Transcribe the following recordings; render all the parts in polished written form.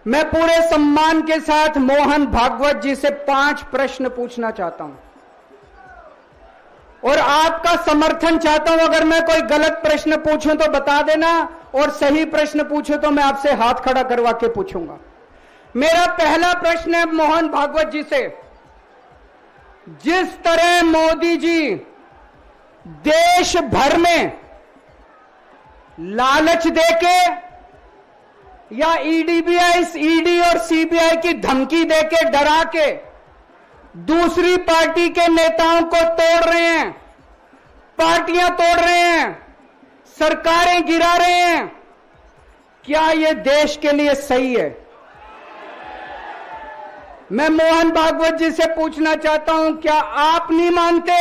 मैं पूरे सम्मान के साथ मोहन भागवत जी से 5 प्रश्न पूछना चाहता हूं और आपका समर्थन चाहता हूं। अगर मैं कोई गलत प्रश्न पूछूं तो बता देना, और सही प्रश्न पूछूं तो मैं आपसे हाथ खड़ा करवा के पूछूंगा। मेरा पहला प्रश्न है मोहन भागवत जी से। जिस तरह मोदी जी देश भर में लालच देके या ईडी और सीबीआई की धमकी देके डरा के दूसरी पार्टी के नेताओं को तोड़ रहे हैं, पार्टियां तोड़ रहे हैं, सरकारें गिरा रहे हैं, क्या यह देश के लिए सही है? मैं मोहन भागवत जी से पूछना चाहता हूं, क्या आप नहीं मानते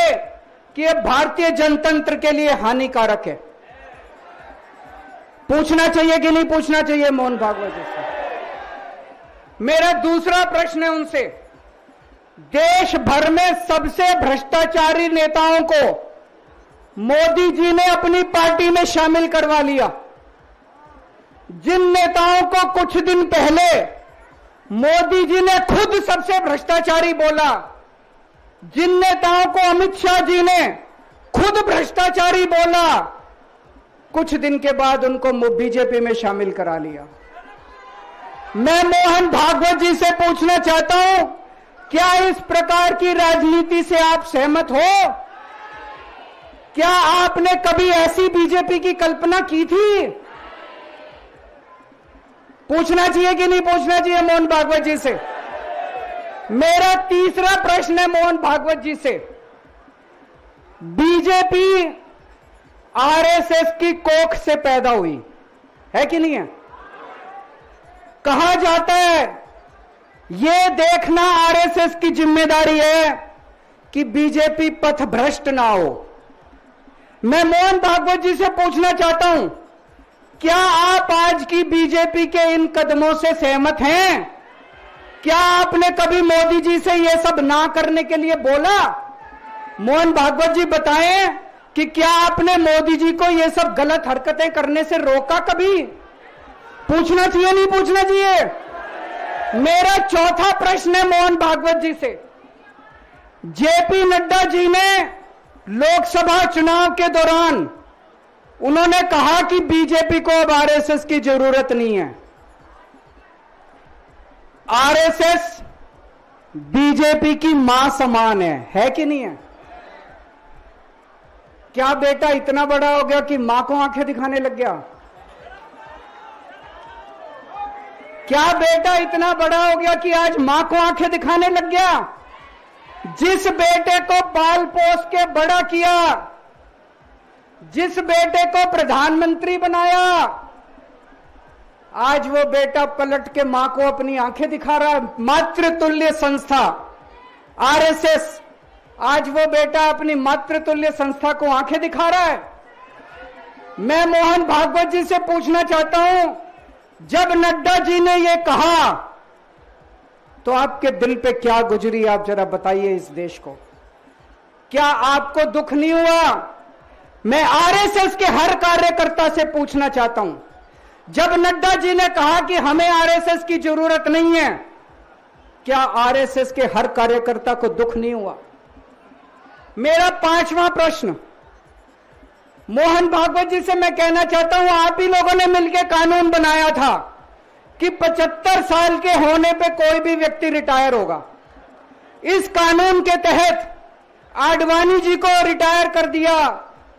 कि यह भारतीय जनतंत्र के लिए हानिकारक है? पूछना चाहिए कि नहीं पूछना चाहिए मोहन भागवत जी से? मेरा दूसरा प्रश्न है उनसे। देश भर में सबसे भ्रष्टाचारी नेताओं को मोदी जी ने अपनी पार्टी में शामिल करवा लिया। जिन नेताओं को कुछ दिन पहले मोदी जी ने खुद सबसे भ्रष्टाचारी बोला, जिन नेताओं को अमित शाह जी ने खुद भ्रष्टाचारी बोला, कुछ दिन के बाद उनको बीजेपी में शामिल करा लिया। मैं मोहन भागवत जी से पूछना चाहता हूं, क्या इस प्रकार की राजनीति से आप सहमत हो? क्या आपने कभी ऐसी बीजेपी की कल्पना की थी? पूछना चाहिए कि नहीं पूछना चाहिए मोहन भागवत जी से? मेरा तीसरा प्रश्न है मोहन भागवत जी से। बीजेपी आरएसएस की कोख से पैदा हुई है कि नहीं है? कहा जाता है यह देखना आरएसएस की जिम्मेदारी है कि बीजेपी पथभ्रष्ट ना हो। मैं मोहन भागवत जी से पूछना चाहता हूं, क्या आप आज की बीजेपी के इन कदमों से सहमत हैं? क्या आपने कभी मोदी जी से यह सब ना करने के लिए बोला? मोहन भागवत जी बताएं कि क्या आपने मोदी जी को यह सब गलत हरकतें करने से रोका कभी? पूछना चाहिए नहीं पूछना चाहिए? मेरा चौथा प्रश्न है मोहन भागवत जी से। जेपी नड्डा जी ने लोकसभा चुनाव के दौरान उन्होंने कहा कि बीजेपी को अब आरएसएस की जरूरत नहीं है। आरएसएस बीजेपी की मां समान है कि नहीं है? क्या बेटा इतना बड़ा हो गया कि मां को आंखें दिखाने लग गया? क्या बेटा इतना बड़ा हो गया कि आज मां को आंखें दिखाने लग गया? जिस बेटे को पाल पोस के बड़ा किया, जिस बेटे को प्रधानमंत्री बनाया, आज वो बेटा पलट के मां को अपनी आंखें दिखा रहा है। मातृतुल्य संस्था आरएसएस, आज वो बेटा अपनी मातृतुल्य संस्था को आंखें दिखा रहा है। मैं मोहन भागवत जी से पूछना चाहता हूं, जब नड्डा जी ने यह कहा तो आपके दिल पे क्या गुजरी, आप जरा बताइए इस देश को। क्या आपको दुख नहीं हुआ? मैं आरएसएस के हर कार्यकर्ता से पूछना चाहता हूं, जब नड्डा जी ने कहा कि हमें आरएसएस की जरूरत नहीं है, क्या आरएसएस के हर कार्यकर्ता को दुख नहीं हुआ? मेरा पांचवा प्रश्न मोहन भागवत जी से मैं कहना चाहता हूं, आप ही लोगों ने मिलकर कानून बनाया था कि 75 साल के होने पे कोई भी व्यक्ति रिटायर होगा। इस कानून के तहत आडवाणी जी को रिटायर कर दिया,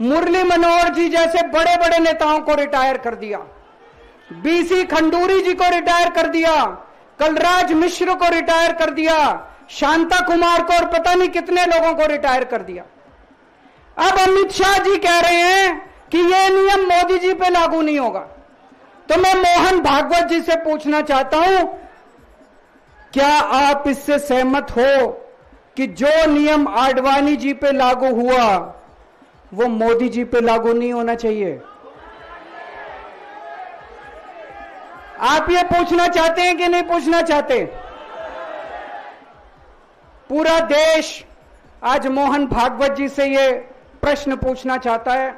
मुरली मनोहर जी जैसे बड़े बड़े नेताओं को रिटायर कर दिया, बीसी खंडूरी जी को रिटायर कर दिया, कलराज मिश्र को रिटायर कर दिया, शांता कुमार को और पता नहीं कितने लोगों को रिटायर कर दिया। अब अमित शाह जी कह रहे हैं कि यह नियम मोदी जी पे लागू नहीं होगा। तो मैं मोहन भागवत जी से पूछना चाहता हूं, क्या आप इससे सहमत हो कि जो नियम आडवाणी जी पे लागू हुआ वो मोदी जी पे लागू नहीं होना चाहिए? आप ये पूछना चाहते हैं कि नहीं पूछना चाहते? पूरा देश आज मोहन भागवत जी से ये प्रश्न पूछना चाहता है।